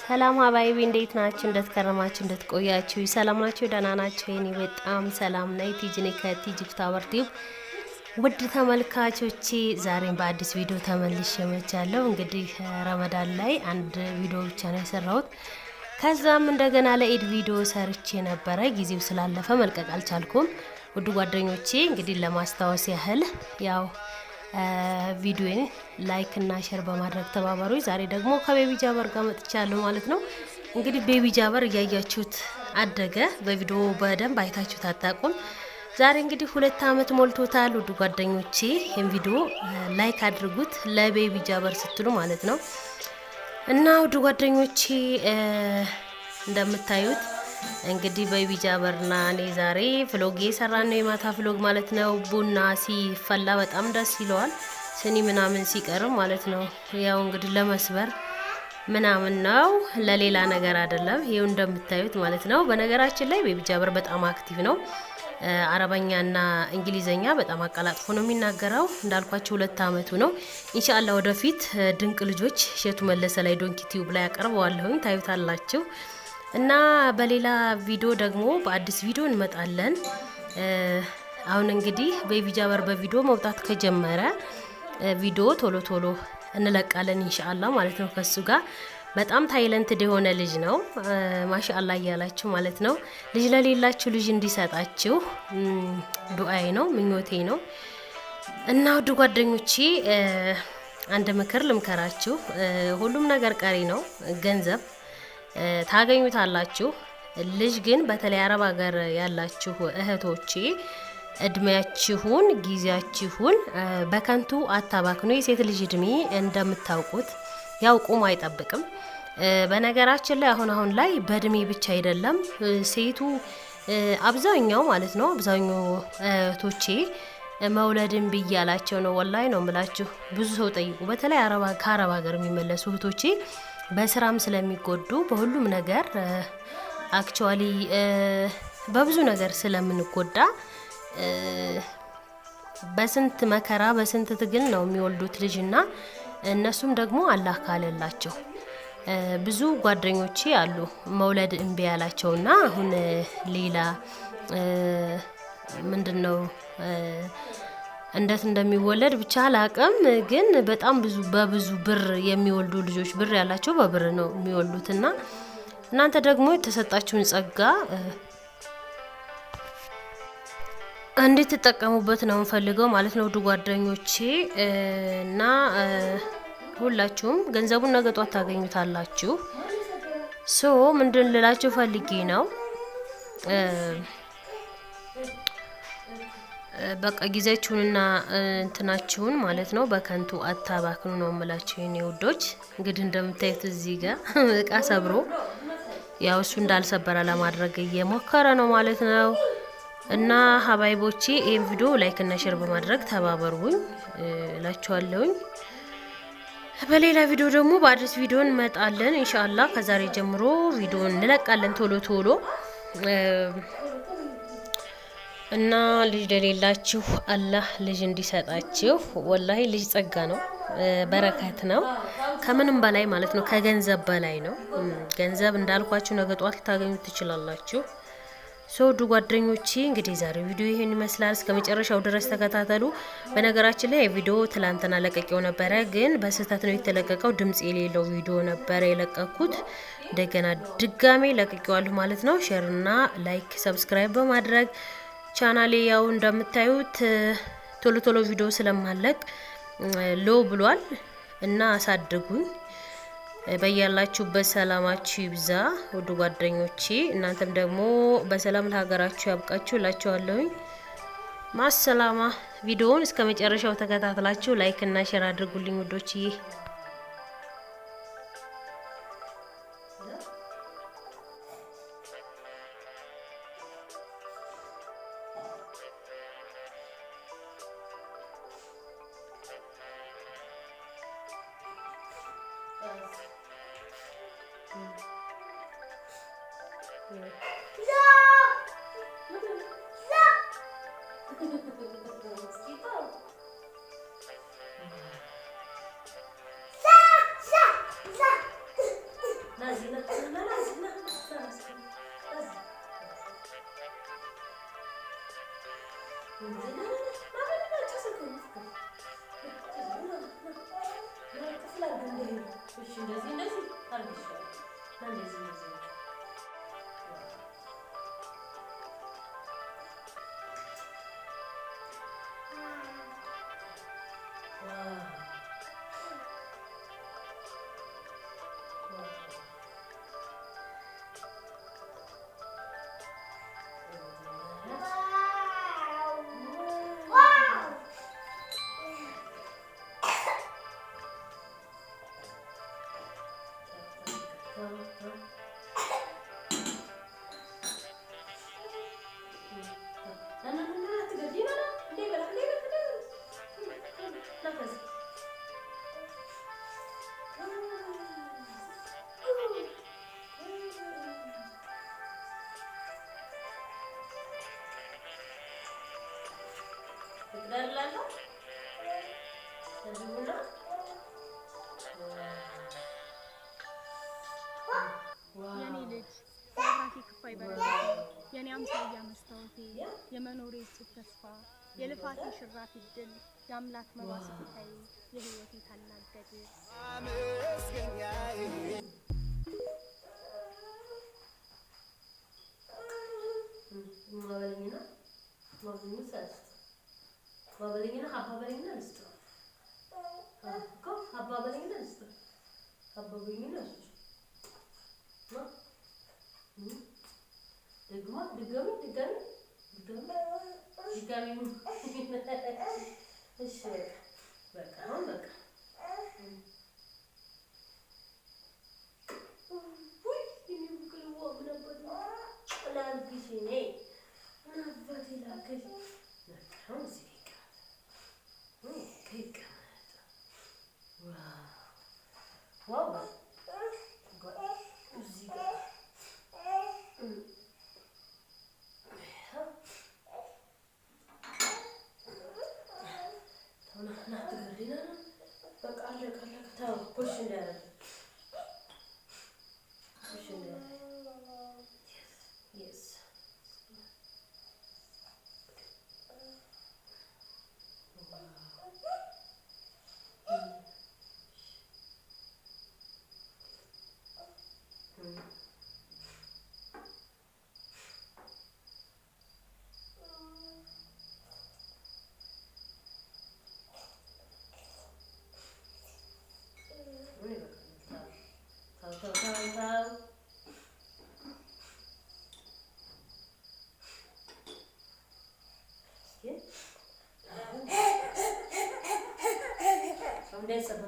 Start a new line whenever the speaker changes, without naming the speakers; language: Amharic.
ሰላም ሀባይቢ እንዴት ናችሁ? እንዴት ከረማችሁ? እንዴት ቆያችሁ? ሰላም ናችሁ? ደህና ናችሁ? እኔ በጣም ሰላም ነኝ። ቲጂ ነኝ ከቲጂ ፍታወር ቲዩብ። ውድ ተመልካቾቼ ዛሬም በአዲስ ቪዲዮ ተመልሼ መጥቻለሁ። እንግዲህ ረመዳን ላይ አንድ ቪዲዮ ብቻ ነው የሰራሁት። ከዛም እንደገና ለኢድ ቪዲዮ ሰርቼ ነበረ። ጊዜው ስላለፈ መልቀቅ አልቻልኩም። ውድ ጓደኞቼ እንግዲህ ለማስታወስ ያህል ያው ቪዲዮን ላይክ እና ሼር በማድረግ ተባበሩ። ዛሬ ደግሞ ከቤቢ ጃበር ጋር መጥቻለሁ ማለት ነው። እንግዲህ ቤቢ ጃበር እያያችሁት አደገ። በቪዲዮ በደንብ አይታችሁት አታውቁም። ዛሬ እንግዲህ 2 አመት ሞልቶታል። ውድ ጓደኞቼ ይሄን ቪዲዮ ላይክ አድርጉት ለቤቢ ጃበር ስትሉ ማለት ነው። እና ውድ ጓደኞቼ እንደምታዩት እንግዲህ ቤቢ ጃበርና እኔ ዛሬ ፍሎግ እየሰራን ነው። የማታ ፍሎግ ማለት ነው። ቡና ሲፈላ በጣም ደስ ይለዋል። ስኒ ምናምን ሲቀርም ማለት ነው። ያው እንግዲህ ለመስበር ምናምን ነው፣ ለሌላ ነገር አይደለም። ይሄው እንደምታዩት ማለት ነው። በነገራችን ላይ ቤቢ ጃበር በጣም አክቲቭ ነው። አረበኛና እንግሊዘኛ በጣም አቀላጥፎ ነው የሚናገረው። እንዳልኳቸው 2 አመቱ ነው። ኢንሻአላህ ወደፊት ድንቅ ልጆች ሸቱ መለሰ ላይ ዶንኪ ቲዩብ ላይ አቀርበዋለሁኝ፣ ታዩታላችሁ። እና በሌላ ቪዲዮ ደግሞ በአዲስ ቪዲዮ እንመጣለን። አሁን እንግዲህ ቤቢ ጃበር በቪዲዮ መውጣት ከጀመረ ቪዲዮ ቶሎ ቶሎ እንለቃለን ኢንሻአላህ ማለት ነው። ከሱ ጋር በጣም ታይለንትድ የሆነ ልጅ ነው። ማሻአላህ እያላችሁ ማለት ነው። ልጅ ለሌላችሁ ልጅ እንዲሰጣችሁ ዱአዬ ነው፣ ምኞቴ ነው። እና ውድ ጓደኞቼ አንድ ምክር ልምከራችሁ። ሁሉም ነገር ቀሪ ነው። ገንዘብ ታገኙታላችሁ። ልጅ ግን በተለይ አረብ ሀገር ያላችሁ እህቶቼ እድሜያችሁን ጊዜያችሁን በከንቱ አታባክኑ። የሴት ልጅ እድሜ እንደምታውቁት ያውቁም አይጠብቅም። በነገራችን ላይ አሁን ላይ በእድሜ ብቻ አይደለም ሴቱ አብዛኛው ማለት ነው። አብዛኛው እህቶቼ መውለድን ብያላቸው ነው። ወላይ ነው የምላችሁ። ብዙ ሰው ጠይቁ። በተለይ ከአረብ ሀገር የሚመለሱ እህቶቼ በስራም ስለሚጎዱ በሁሉም ነገር አክቹአሊ በብዙ ነገር ስለምንጎዳ በስንት መከራ በስንት ትግል ነው የሚወልዱት ልጅና እነሱም ደግሞ አላህ ካለላቸው ብዙ ጓደኞቼ አሉ መውለድ እምቢ ያላቸውና አሁን ሌላ ምንድነው እንዴት እንደሚወለድ ብቻ አላቅም። ግን በጣም በብዙ ብር የሚወልዱ ልጆች ብር ያላቸው በብር ነው የሚወልዱትና እናንተ ደግሞ የተሰጣችሁን ጸጋ እንዴት ተጠቀሙበት ነው እንፈልገው ማለት ነው ውድ ጓደኞቼ። እና ሁላችሁም ገንዘቡን ነገ ጧት ታገኙታላችሁ። ምንድን ልላችሁ ፈልጌ ነው በቃ ጊዜያችሁንና እንትናችሁን ማለት ነው በከንቱ አታባክኑ ነው የምላችሁ የኔ ውዶች። እንግዲህ እንደምታዩት እዚህ ጋር እቃ ሰብሮ ያው እሱ እንዳልሰበረ ለማድረግ እየሞከረ ነው ማለት ነው። እና ሀባይቦቼ ይሄን ቪዲዮ ላይክ እና ሼር በማድረግ ተባበሩኝ እላችኋለሁኝ። በሌላ ቪዲዮ ደግሞ በአዲስ ቪዲዮ እንመጣለን ኢንሻአላህ። ከዛሬ ጀምሮ ቪዲዮ እንለቃለን ቶሎ ቶሎ። እና ልጅ ለሌላችሁ አላህ ልጅ እንዲሰጣችሁ። ወላሂ ልጅ ጸጋ ነው፣ በረከት ነው፣ ከምንም በላይ ማለት ነው። ከገንዘብ በላይ ነው። ገንዘብ እንዳልኳችሁ ነገ ጧት ልታገኙት ትችላላችሁ። ውድ ጓደኞቼ እንግዲህ ዛሬ ቪዲዮ ይሄን ይመስላል። እስከ መጨረሻው ድረስ ተከታተሉ። በነገራችን ላይ ቪዲዮ ትላንትና ለቀቀው ነበረ፣ ግን በስህተት ነው የተለቀቀው። ድምጽ የሌለው ቪዲዮ ነበረ የለቀኩት። እንደገና ድጋሜ ለቀቀዋለሁ ማለት ነው። ሼር እና ላይክ ሰብስክራይብ በማድረግ ቻናሌ ያው እንደምታዩት ቶሎ ቶሎ ቪዲዮ ስለማለቅ ሎ ብሏል እና አሳድጉኝ። በያላችሁበት ሰላማችሁ ይብዛ ውድ ጓደኞቼ። እናንተም ደግሞ በሰላም ለሀገራችሁ ያብቃችሁ እላችኋለሁኝ። ማሰላማ። ቪዲዮውን እስከ መጨረሻው ተከታትላችሁ ላይክ እና ሼር አድርጉልኝ ውዶችዬ። Nazina እሺ እንደዚህ እንደዚህ አርግሽ እንደዚህ እንደዚህ
የኔ ልጅ የአብራኬ ክፋይ በረከቴ የኔ አምሳያ መስታወቴ የመኖሬ እጹብ ተስፋ የልፋቴ ሽራፊ ድል የአምላክ መባ ስጦታዬ የህይወቴ ታላቅ ገድል አመስገኛዬ
Babalingina habba balingina listo. Ko habba balingina listo. Habba balingina listo. Ma? Digami. Eşe. Bakalım bak. Uy, ini bukan uang berapa? Lagi sini. Kenapa tidak ke? Nah, kamu sih. Wow. እዚህ ጋር በቃ አለቀ አለቀ። ተው ኮሽ እንዳያደርግ ኮሽ እንዳያደርግ yes Someday